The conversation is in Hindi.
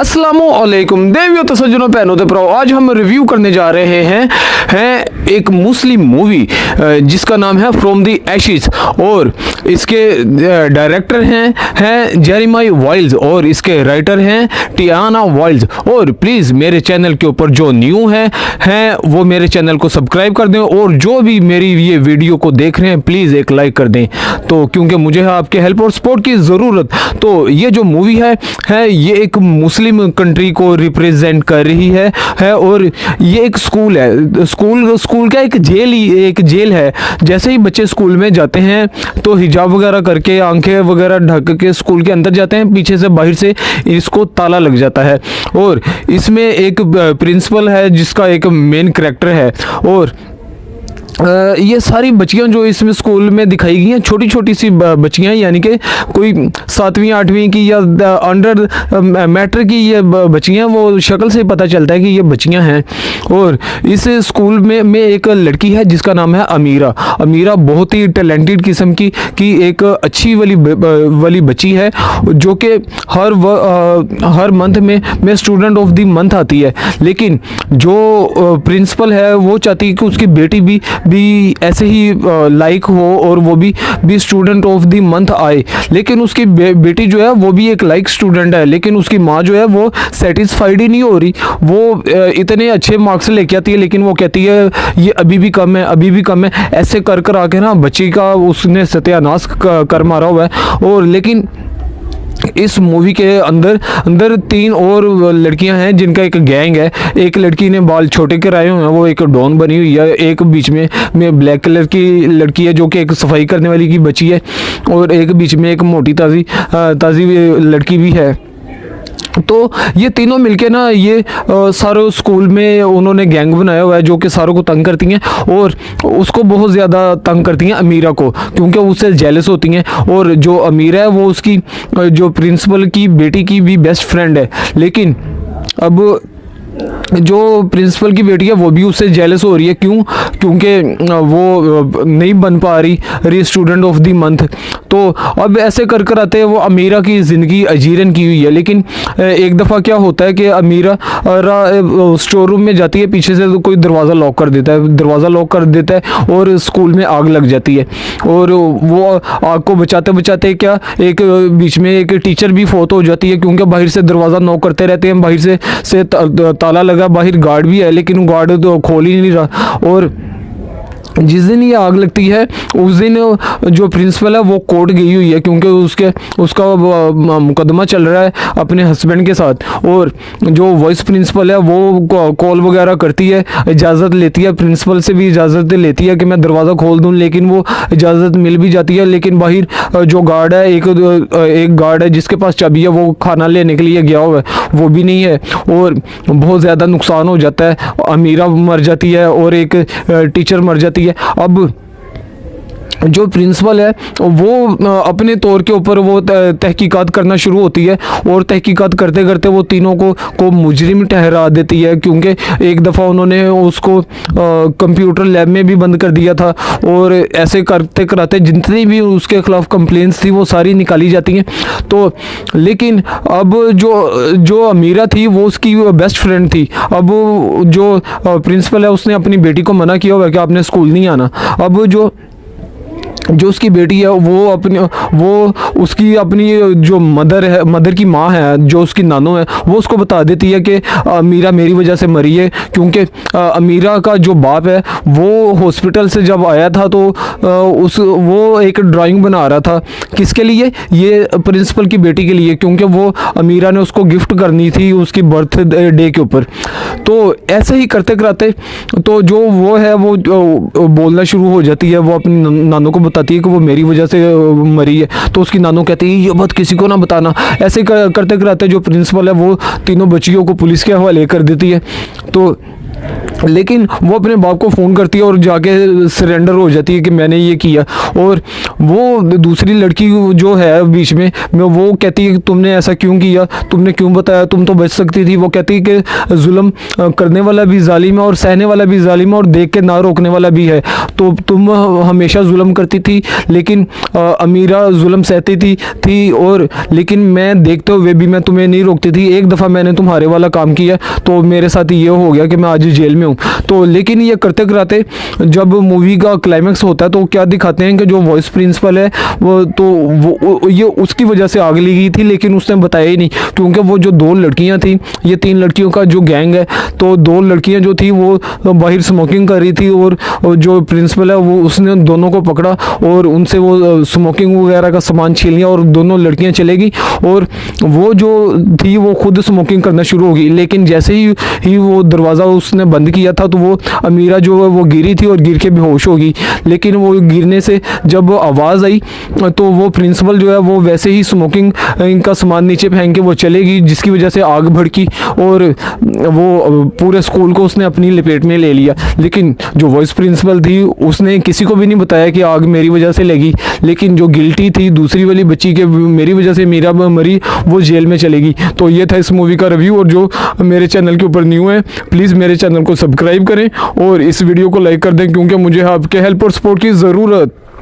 अस्सलामुअलैकुम देवियों तो सज्जनों बहनों तो प्रो आज हम रिव्यू करने जा रहे हैं एक मुस्लिम मूवी जिसका नाम है फ्रॉम द एशेस और इसके डायरेक्टर हैं जेरेमाई वाइल्ड्स और इसके राइटर हैं टियाना वाइल्ड्स। और प्लीज़ मेरे चैनल के ऊपर जो न्यू हैं वो मेरे चैनल को सब्सक्राइब कर दें और जो भी मेरी ये वीडियो को देख रहे हैं प्लीज़ एक लाइक कर दें, तो क्योंकि मुझे आपके हेल्प और सपोर्ट की ज़रूरत। तो ये जो मूवी है ये एक मुस्लिम कंट्री को रिप्रेजेंट कर रही है और ये एक स्कूल है। स्कूल का एक जेल है। जैसे ही बच्चे स्कूल में जाते हैं तो हिजाब वगैरह करके आंखें वगैरह ढक के स्कूल के अंदर जाते हैं, पीछे से बाहर से इसको ताला लग जाता है। और इसमें एक प्रिंसिपल है जिसका एक मेन कैरेक्टर है और ये सारी बच्चियां जो इसमें स्कूल में दिखाई गई हैं छोटी छोटी सी बच्चियां, यानी कि कोई 7वीं 8वीं की या अंडर मैट्रिक की ये बच्चियां, वो शक्ल से पता चलता है कि ये बच्चियां हैं। और इस स्कूल में एक लड़की है जिसका नाम है अमीरा बहुत ही टैलेंटेड किस्म की एक अच्छी वाली बच्ची है जो कि हर मंथ में स्टूडेंट ऑफ द मंथ आती है। लेकिन जो प्रिंसिपल है वो चाहती है कि उसकी बेटी भी ऐसे ही लाइक हो और वो भी स्टूडेंट ऑफ द मंथ आए। लेकिन उसकी बेटी जो है वो भी एक लाइक स्टूडेंट है, लेकिन उसकी माँ जो है वो सेटिस्फाइड ही नहीं हो रही। वो इतने अच्छे मार्क्स लेके आती है लेकिन वो कहती है ये अभी भी कम है। ऐसे कर आके ना बच्ची का उसने सत्यानाश कर मारा हुआ है। और लेकिन इस मूवी के अंदर 3 और लड़कियां हैं जिनका एक गैंग है। एक लड़की ने बाल छोटे कराए हुए हैं, वो एक डॉन बनी हुई है। एक बीच में ब्लैक कलर की लड़की है जो कि एक सफाई करने वाली की बच्ची है। और एक बीच में एक मोटी ताज़ी लड़की भी है। तो ये तीनों मिलके ना ये सारे स्कूल में उन्होंने गैंग बनाया हुआ है जो कि सारों को तंग करती हैं और उसको बहुत ज़्यादा तंग करती हैं अमीरा को, क्योंकि उससे जेलस होती हैं। और जो अमीरा है वो उसकी जो प्रिंसिपल की बेटी की भी बेस्ट फ्रेंड है। लेकिन अब जो प्रिंसिपल की बेटी है वो भी उससे जेलस हो रही है। क्योंकि वो नहीं बन पा रही स्टूडेंट ऑफ द मंथ। तो अब ऐसे कर आते हैं वो अमीरा की ज़िंदगी अजीरन की हुई है। लेकिन एक दफ़ा क्या होता है कि अमीरा स्टोर रूम में जाती है, पीछे से तो कोई दरवाज़ा लॉक कर देता है और स्कूल में आग लग जाती है। और वो आग को बचाते क्या एक बीच में एक टीचर भी फौत हो जाती है, क्योंकि बाहर से दरवाज़ा नॉक करते रहते हैं, बाहर से ताला लगा, बाहर गार्ड भी है लेकिन गार्ड तो खोल ही नहीं रहा। और जिस दिन ये आग लगती है उस दिन जो प्रिंसिपल है वो कोर्ट गई हुई है, क्योंकि उसका मुकदमा चल रहा है अपने हस्बैंड के साथ। और जो वाइस प्रिंसिपल है वो कॉल वगैरह करती है, इजाज़त लेती है, प्रिंसिपल से भी इजाज़त लेती है कि मैं दरवाज़ा खोल दूं, लेकिन वो इजाज़त मिल भी जाती है। लेकिन बाहर जो गार्ड है एक गार्ड है जिसके पास चाबी है, वो खाना लेने के लिए गया हुआ है, वो भी नहीं है। और बहुत ज़्यादा नुकसान हो जाता है, अमीरा मर जाती है और एक टीचर मर जाती है। अब जो प्रिंसिपल है वो अपने तौर के ऊपर वो तहकीकात करना शुरू होती है और तहकीकात करते करते वो तीनों को मुजरिम ठहरा देती है, क्योंकि एक दफ़ा उन्होंने उसको कंप्यूटर लैब में भी बंद कर दिया था। और ऐसे करते कराते जितनी भी उसके ख़िलाफ़ कंप्लेंट्स थी वो सारी निकाली जाती हैं। तो लेकिन अब जो अमीरा थी वो उसकी बेस्ट फ्रेंड थी। अब जो प्रिंसिपल है उसने अपनी बेटी को मना किया हुआ है कि आपने स्कूल नहीं आना। अब जो उसकी बेटी है वो उसकी अपनी जो मदर की माँ है, जो उसकी नानो है, वो उसको बता देती है कि अमीरा मेरी वजह से मरी है। क्योंकि अमीरा का जो बाप है वो हॉस्पिटल से जब आया था तो वो एक ड्राइंग बना रहा था। किसके लिए? ये प्रिंसिपल की बेटी के लिए, क्योंकि वो अमीरा ने उसको गिफ्ट करनी थी उसकी बर्थडे के ऊपर। तो ऐसे ही करते कराते तो जो वो है वो बोलना शुरू हो जाती है, वो अपनी नानों को बताती है कि वो मेरी वजह से मरी है। तो उसकी नानों कहती है ये बात किसी को ना बताना। ऐसे करते कराते जो प्रिंसिपल है वो तीनों बच्चियों को पुलिस के हवाले कर देती है। तो लेकिन वो अपने बाप को फ़ोन करती है और जाके सरेंडर हो जाती है कि मैंने ये किया। और वो दूसरी लड़की जो है बीच में वो कहती है कि तुमने ऐसा क्यों किया, तुमने क्यों बताया, तुम तो बच सकती थी। वो कहती है कि जुल्म करने वाला भी जालिम है और सहने वाला भी जालिम है और देख के ना रोकने वाला भी है। तो तुम हमेशा जुल्म करती थी, लेकिन अमीरा जुल्म सहती थी और लेकिन मैं देखते हुए भी मैं तुम्हें नहीं रोकती थी। एक दफ़ा मैंने तुम्हारे वाला काम किया तो मेरे साथ ये हो गया कि मैं आज जेल में हूँ। तो लेकिन ये करते कराते जब मूवी का क्लाइमैक्स होता है तो क्या दिखाते हैं कि जो वॉइस प्रिंसिपल है वो ये उसकी वजह से आग लगी थी, लेकिन उसने बताया ही नहीं। क्योंकि वो जो 2 लड़कियां थी, ये 3 लड़कियों का जो गैंग है, तो 2 लड़कियां जो थी वो बाहर स्मोकिंग कर रही थी और जो प्रिंसिपल है वो उसने दोनों को पकड़ा और उनसे वो स्मोकिंग वगैरह का सामान छीन लिया और दोनों लड़कियां चलेगी और वो जो थी वो खुद स्मोकिंग करना शुरू हो गई। लेकिन जैसे ही वो दरवाज़ा उसने बंद किया था तो वो अमीरा जो है वो गिरी थी और गिर के बेहोश हो गई। लेकिन वो गिरने से जब आवाज़ आई तो वो प्रिंसिपल जो है वो वैसे ही स्मोकिंग इनका सामान नीचे फेंक के वो चलेगी, जिसकी वजह से आग भड़की और वो पूरे स्कूल को उसने अपनी लपेट में ले लिया। लेकिन जो वॉइस प्रिंसिपल थी उसने किसी को भी नहीं बताया कि आग मेरी वजह से लगी। लेकिन जो गिल्टी थी दूसरी वाली बच्ची के मेरी वजह से मीरा मरी, वो जेल में चलेगी। तो ये था इस मूवी का रिव्यू। और जो मेरे चैनल के ऊपर न्यू है प्लीज़ मेरे चैनल को सब्सक्राइब करें और इस वीडियो को लाइक कर दें, क्योंकि मुझे आपके हेल्प और सपोर्ट की ज़रूरत